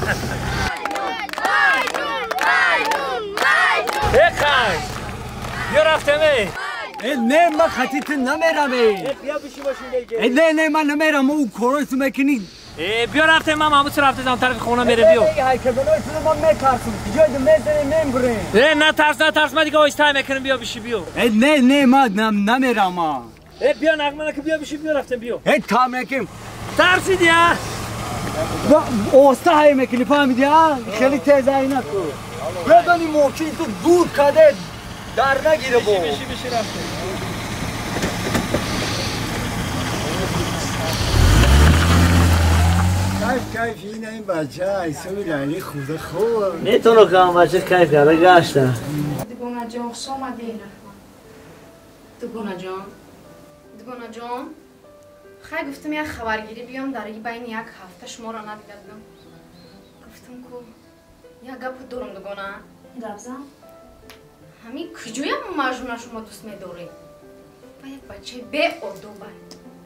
بخیر بیا رفتم نه من خطیت نمیرم بیا بشی باشیم نه من نمیرم او کورس میکنی بیا رفتم من محمود رفته دم طرف خونه میره بیا هیکل بنویسم من میترسم جای میزنی نمیبرم نه من دیگه آیسته میکنم بیا بشی بیا نه من نمیرم بیا نغمه که بیا بشی بیا رفتم بیا تا میکنم ترسیدی ها اوسته های میکنی فهمیدی ها خیلی تیزایی نکن بدانی موکی تو دور کده در نگیره با بشی رفتم کیف اینه این بچه ایسوی لعنی خوده خوب میتونو که هم بچه کیف کرده گشتن دگونه جان خوش آمدین دگونه جان خیلی گفتم یک خبرگیری بیام در بین یک هفته شما را ندیده بودم گفتم که یک گپ دارم دگونه گپ همین کجایم مجنون شما دوست می‌داری و یک بچه به آدابه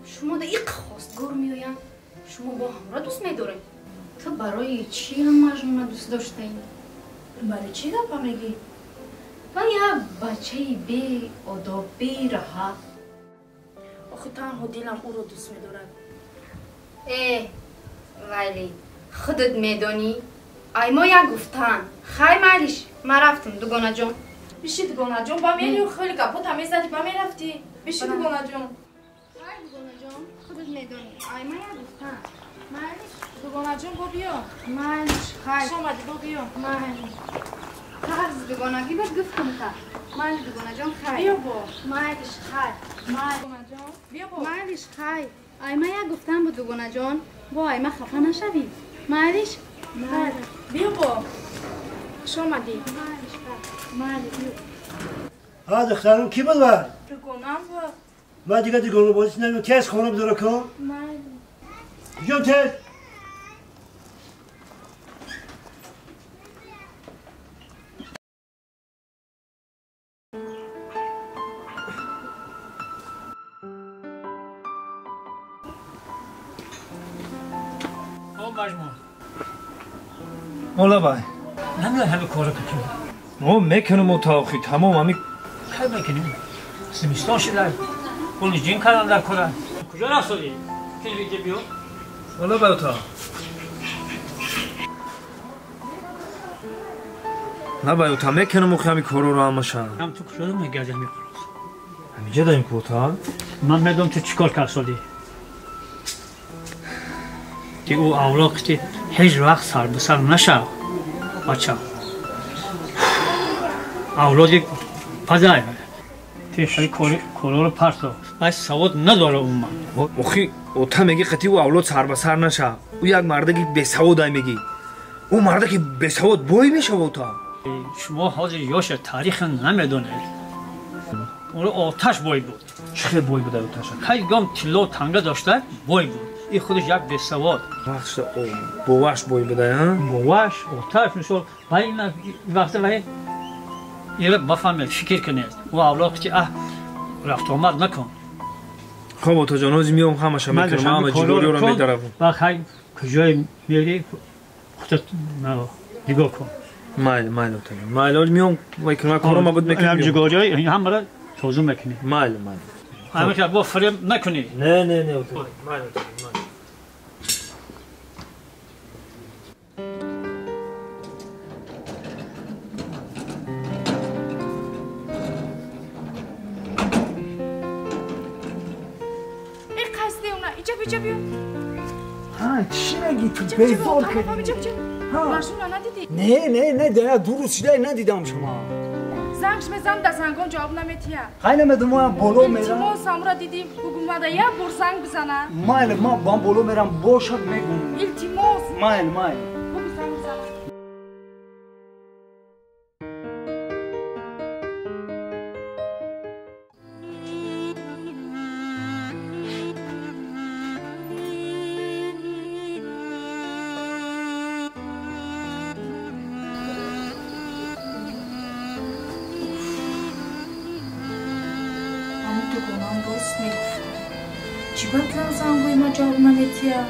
شما در این خواستگار میآیند شما با همراه دوست می‌دارین تو برای چی هم مجنون دوست داشتی برای چی گپ میگی و یک بچه به آداب به رها آخه تنها دلم او رو دوست می‌دارد ولی خودت میدانی ای ما یک گفتن خیلی مالیش ما رفتم دگونه جان بشی دگونه جان با میلی خیلی گپا تمیز زدی با میرفتی بشی دگونه جان خیلی دگونه جان خودت میدانی ای ما یک گفتن مالیش دگونه جان با بیا مالیش خیلی شما با بیا مالیش خرز دگونگی بهت گفتم تا مالیش دگونه جان خیلی بیا با مالیش خیلی دگونه جان بیا با مالیش خیلی ای ما یک گفتن با دگونه جان با ای ما خفه نشوی مالیش بیا با شما دی ها دخترم کی بود بر؟ دگونم با من دیگه دگونه بازیش نمیم کس خونه بداره کن؟ جون تز مجموع مولا بای نمی‌دونم همه کارا کنیم ما میکنم اتاقی تمام همین کی میکنیم زمستان شده کلی جین کردن در کار کجا رفتید کی دیگه بیو مولا بای اتاق نه بای اتاق میکنم همین کارا رو همشان هم تو کجا میگردی همین همینجا داریم که اتاق من میدونم تو چیکار کردی که او اولاقتی هیچ وقت سر به سر نشه بچه اولادی پدای تیشی کلو رو پرتو از سواد نداره اون من اخی اوتا میگی قطعی او اولاد سر به سر نشه او یک مرده که به سواد میگی او مرده که به سواد بوی میشه اوتا شما حاضر یاش تاریخ نمیدونید اون رو آتش بوی بود چه بوی بود آتش خیلی گام تلو تنگه داشته بوی بود این خودش یک به سواد وقت بوش بوی بده ها بوش آتش میشد ولی این وقت ولی یه بفهمه فکر کنید او اولاد که رفت آمد نکن خب اوتا جانوزی میام همش میکنم همه جلوری رو میدارم و خیلی کجای میری خودت نگاه کن مایل اوتا مایل میام میکنم کارو ما بود میکنم هم جگاجای هم برای توضیح میکنی مایل همه که با فریم نکنی نه اوتا مایل اوتا اینجا بیا ها چی نگی تو بیزار کردی ماشون ندیدی نه ده درست شده ندیدم شما زنگش میزنم در زنگان جواب نمیتیه خیلی میدونم ما بالا میرم التیما سامورا دیدیم بگو ماده یک بار زنگ بزنه ما بالا میرم باشد میگم التیماس مایل بگو زنگ بزنه چی باید زنگوی ما جواب نمیتیه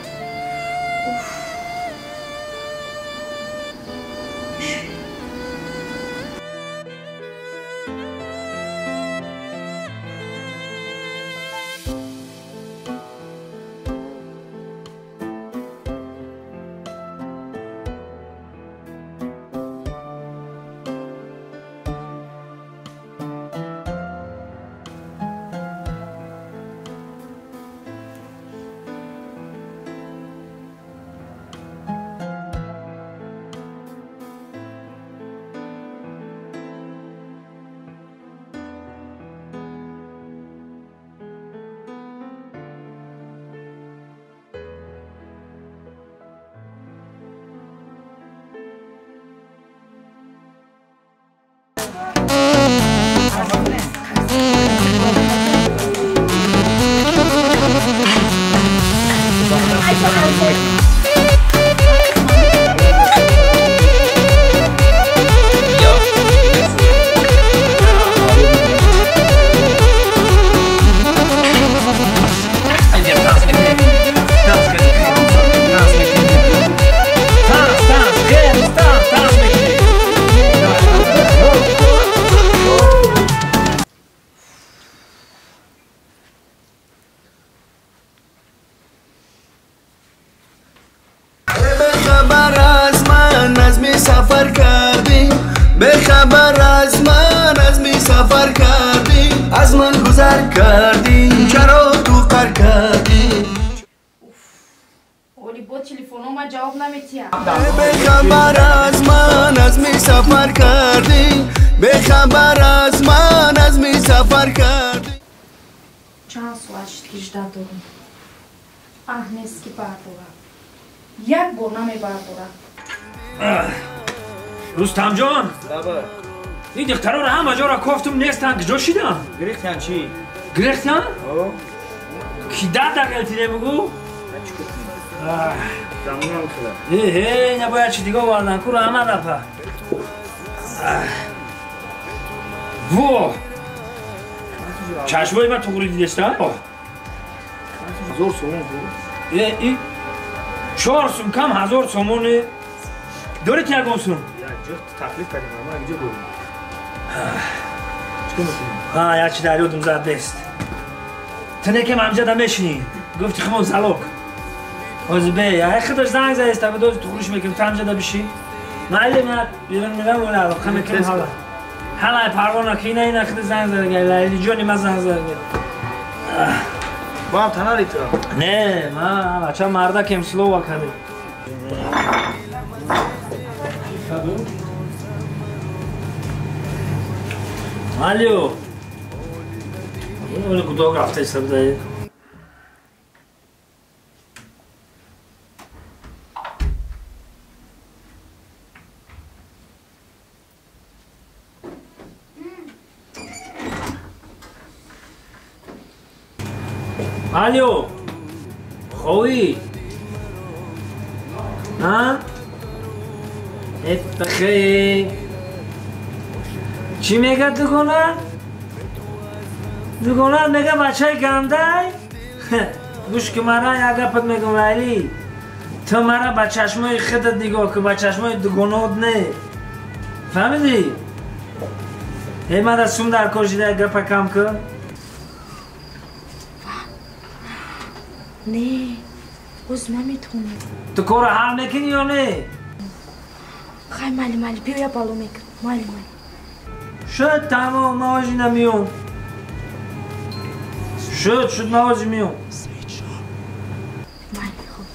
ما جواب نمیتیم. بخبر از من از می سفر کردی بخبر از من از می سفر کردی چند سوالشت کشده دارم نیست که بردارم یک بار نمی بردارم رستم جان این دخترها رو همه جا را کفتم نیستن کجا شیدن؟ گریختن چی؟ گریختن؟ کی دقیقی نمیگو؟ نباید چی دیگه واردن که رو همه رفه وو چشمایی من تقوری دیدشتن؟ 1000 سومون بود این 4 سوم کم 1000 سومونه داره که یکم سوم تکلیف کردیم اما اینجا بریم یک چی در یادم زد بست تنه که ممجد هم بشینی گفتی خمون زلوک از به یه خودش زنگ زده است به دوز تخورش میکنم تا همجده بشی معلم بیرون میرم اون علاقه میکنم حالا پروانه که اینه خود زنگ زده لیلی جونی من زنگ زده با هم تنالی تو نه من بچه مرده کم سلو وکده مالیو اون کدوم رفته است بده مالیو خوی ها اتخی چی میگه دگونه؟ دگونه میگه بچه گنده گوش که مرا یک گپت میگم ولی تو مرا با چشمای خودت نگاه که با چشمای دگونات نه فهمیدی؟ ای من دستم در کشیده یک گپ کم کن نه باز نمیتونم تو کار حل میکنی یا نه؟ خیلی مالی بیا یا بالو میکن مالی شد تمام موازی نمیون شد موازی میون مالی خوب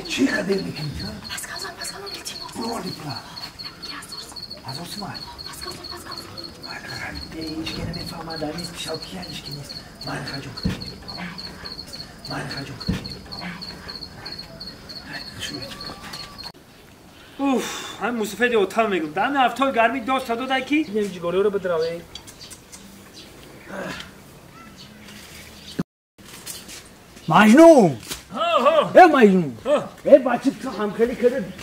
چی خدر میکنی؟ Pascal ultimo. برو دیپلا 1000 سوال Pascal. من خیلی هیچ که نمیفهمه در نیست پیشاو کی هیچ که نیست من خجو کتر اوف هم موسیفه اوتال میگم دم هفته گرمی دوست تا دو دکی نمیجی گوری رو بدراوی مجنون ها ای مجنون ای بچه تو همکاری کرد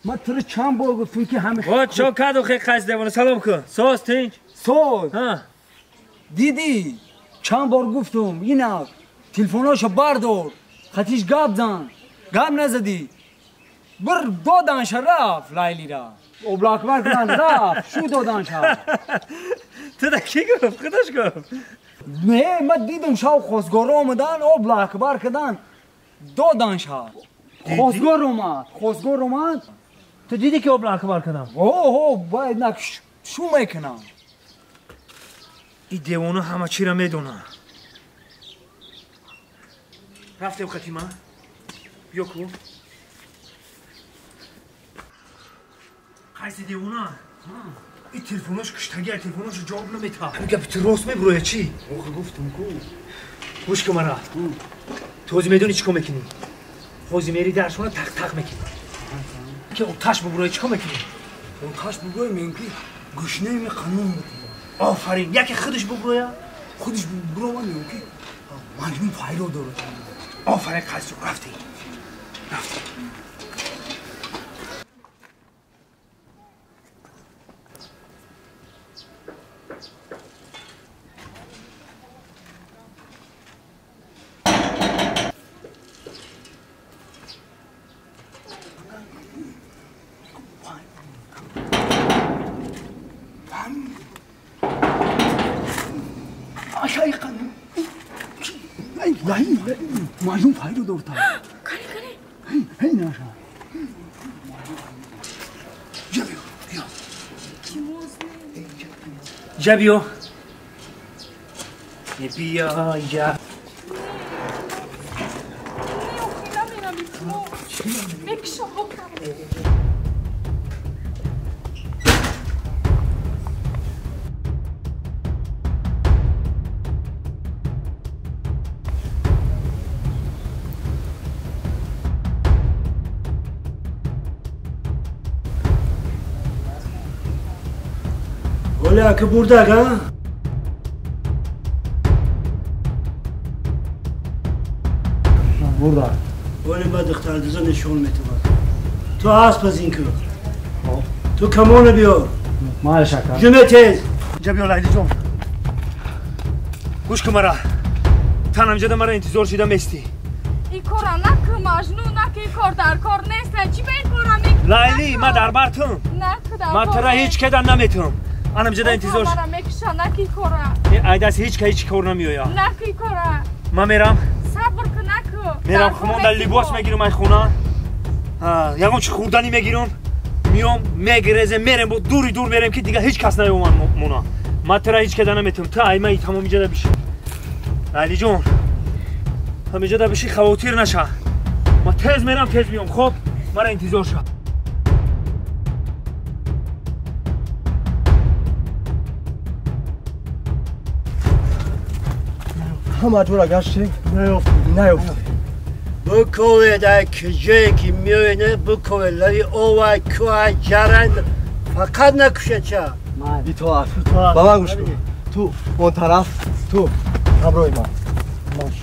ما تو رو چند بار گفتم که همه وا چو کادو خیلی خاص دیوانه سلام کن سوس تینج سوز ها دیدی چند بار گفتم اینا تلفناشو بردار خطیش گاب زن گاب نزدی بر دادنش رفت لیلی را او بلاک کردن رفت شو دادنش تو دا کی گفت خودش گفت نه من دیدم شاو خوزگار آمدن او بلاک کردن دادنش خوزگار اومد تو دیدی که او بلاک کردم اوه باید نک شو میکنم این دیوانو همه چی را میدونه رفتیم خطیمه بیا کو قیسی دیوانه این تلفوناش کشتگی تلفوناش جواب نمیده همین گپی تو راست میبروه چی؟ اوه گفتم کو گوش که مرا توزی میدونی چی کن میکنی خوزی میری درشونه تق میکنی که اون تاش ببروه چی کن میکنی اون تاش بگوی منگی گشنه می قانون بکنم آفرین یکی خودش ببروه خودش برو من میگی مجنون فایلو داره آفرین قیسی رفتی لایی معلوم فایده دورتا هی ناشا جبیو بیا اینجا Ola ki burada ha? burada Ola ben dıktardıza nişon metivar. Tu aspazin kır. Tu kamona biyo. مال شکر Cüme tez. جبیو لایلی جون گوش کن مرا تنم جده مرا انتظار شدم استی ای کارا نکو مجنون نکو ای کار در کار نیست چی به این کارا میکنی لایلی من در برتم نکو من ترا هیچ کدن نمیتم انم جده انتظار مرا میکشا نکو ای کارا ای دست هیچ کار نمیویا نکو ای کارا من میرم صبر کن نکو میرم خونه در لباس میگیرم این خونه یکم چه خوردنی میگیرم میام میگرزم میرم با دور میرم که دیگه هیچ کس نیومد مونا من ترا هیچ کدن نمیتم تا ای من تمام جده بشی لایلی جون همه جده بشی خواتیر نشه من تیز میرم تیز میام خب مرا انتظار شد همه جورا گشتی؟ نیفت Bukove da kıcı ki miyone bukove ları ova kua jaran fakat ne kuşaça. بی تو حرف با من گوش کن تو اون طرف تو همراهی من باش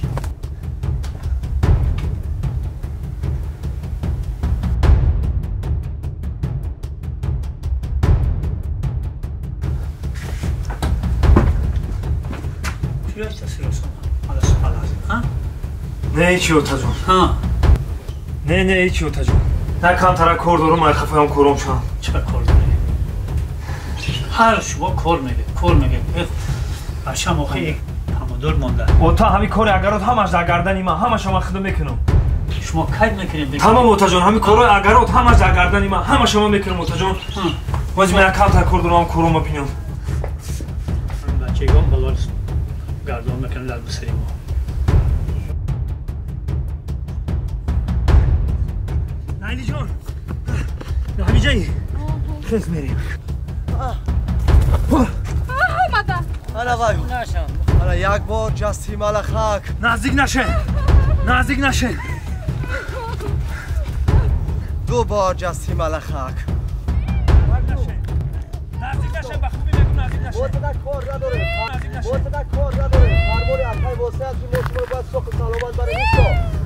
نه هیچی اوتا جون ها نه هیچی اوتا جون نه کم ترا کار دارم من خفایم کارم شم چه کار داری؟ هر شما کار میگه بچه موقعی همه مانده اوتا همین کار اگرات همش در گردنی من همش شما خدمت میکنم شما کار میکنید تمام اوتا جون همین کارای اگرات همش در گردنی من همه شما میکنم اوتا جون واسه من کم تر کار دارم کارم ببینم بچه‌گان بالار گردان میکنن در بسری ما لایلی جون همین جایی خیز میریم اومده حالا وایو حالا یک بار جستی مال خاک نزدیک نشه دو بار جستی مال خاک نزدیک نشه بخوبی بگم نزدیک نشه بوتدک کار نداره فرمولی اکای واسه از این موشمون باید سخت سلامت برای نیستو